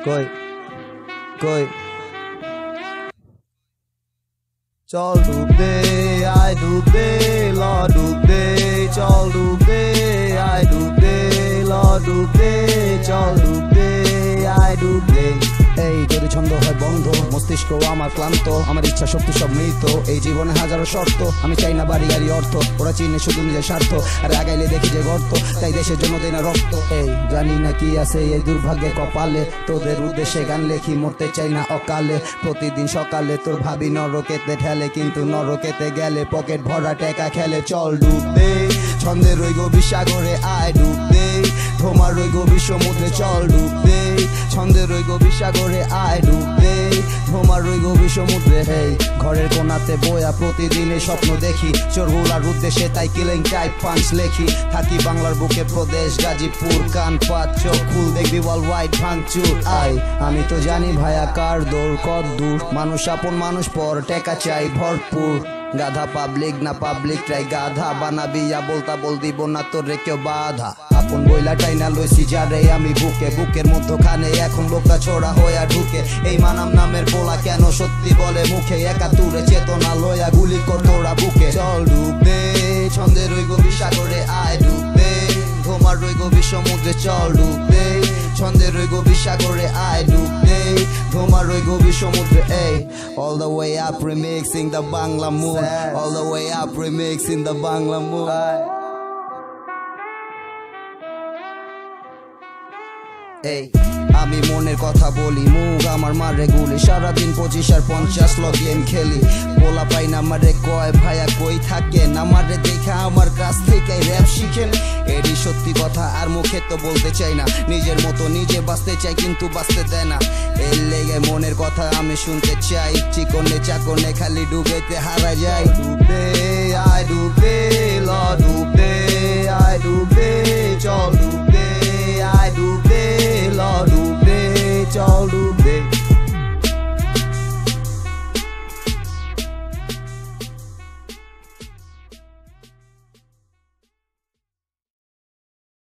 কই কই চল ডুব দে আয় ডুব দে ল ডুব দে চল ডুব দে আয় ডুব দে ল ডুব দে চল ডুব দে আয় ডুব দে। এই যদি ছন্দ হয় বন্ধ মস্তিষ্ক আমার ক্লান্ত, আমার ইচ্ছা শক্তি সব মৃত, এই জীবনে হাজারো শর্ত, আমি চাই না বাড়ি গাড়ি অর্থ, ওরা চিনে শুধু নিজের স্বার্থ, আর আগাইলে দেখি যে গর্ত, তাই দেশের জন্য দেয় না রক্ত। এই জানি না কি আছে এই দুর্ভাগ্যে কপালে, তোদের উদ্দেশ্যে গান লেখি মরতে চাই না অকালে, প্রতিদিন সকালে তোর ভাবি নরকেতে ঠেলে, কিন্তু নরকেতে গেলে পকেট ভরা টাকা খেলে। চল ডুব দে ছন্দের ওই গভীর সাগরে আয় ডুব দে, তোমার ওই গভীর সমুদ্রে চল ডুব দে, ছন্দের ওই গভীর সাগরে আয় ডুব দে, তোমার ওই গভীর সমুদ্রে। হেই ঘরের কোনাতে বয়া প্রতিদিনের স্বপ্ন দেখি, চোরগুলার উদ্দেশ্যে তাই কিলিং টাইপ পাঞ্চ লেখি, থাকি বাংলার বুকে প্রদেশ গাজীপুর, কান পাত চোখ খুল দেখবি ওয়ার্ল্ড ওয়াইড ভাঙচুর। আয় আমি তো জানি ভাইয়া কার দৌড় কত দূর, মানুষ আপন মানুষ পর টেকা চাই ভরপুর, গাধা পাবলিক না পাবলিক ট্রাই গাধা বানাবি বলতা বল দিব না তোরে কেউ বাধা, আপন বইলা টাইনা লইছি যারে আমি বুকে, বুকের মধ্যখানে এখন লোকটা ছোড়া হইয়া ঢুকে, এই মানাম নামের পোলা কেন সত্যি বলে মুখে, একাত্তরে চেতনা লইয়া গুলি কর তোরা বুকে। চল ডুব দে ছন্দের ওই গভীর সাগরে আয় ডুব দে, তোমার ওই গভীর সমুদ্রে চল ডুব দে, ছন্দের ওই গভীর সাগরে আয় ডুব দে, তোমার ওই গভীর সমুদ্রে। এই all the way up remixing the Bangla mood, all the way up remixing the Bangla mood। এই আমি মনের কথা বলি মুখ আমার মারে গুলি, সারাদিন 25 আর 50 লগ গেম খেলি, বলা পাই না আমারে কয় ভাইয়া কই থাকেন, আমারে দেখা আমার কাছ থেকে র‍্যাপ শিখেন, এরই সত্যি কথা আর মুখে তো বলতে চাই না, নিজের মতো নিজে বাঁচতে চাই কিন্তু বাঁচতে দেয় না, এর লেগে মনের কথা আমি শুনতে চাই, চিকনে চাকনে খালি ডুবেতে হারা যায়। ডুব দে আয় ডুব দে ল ডুব দে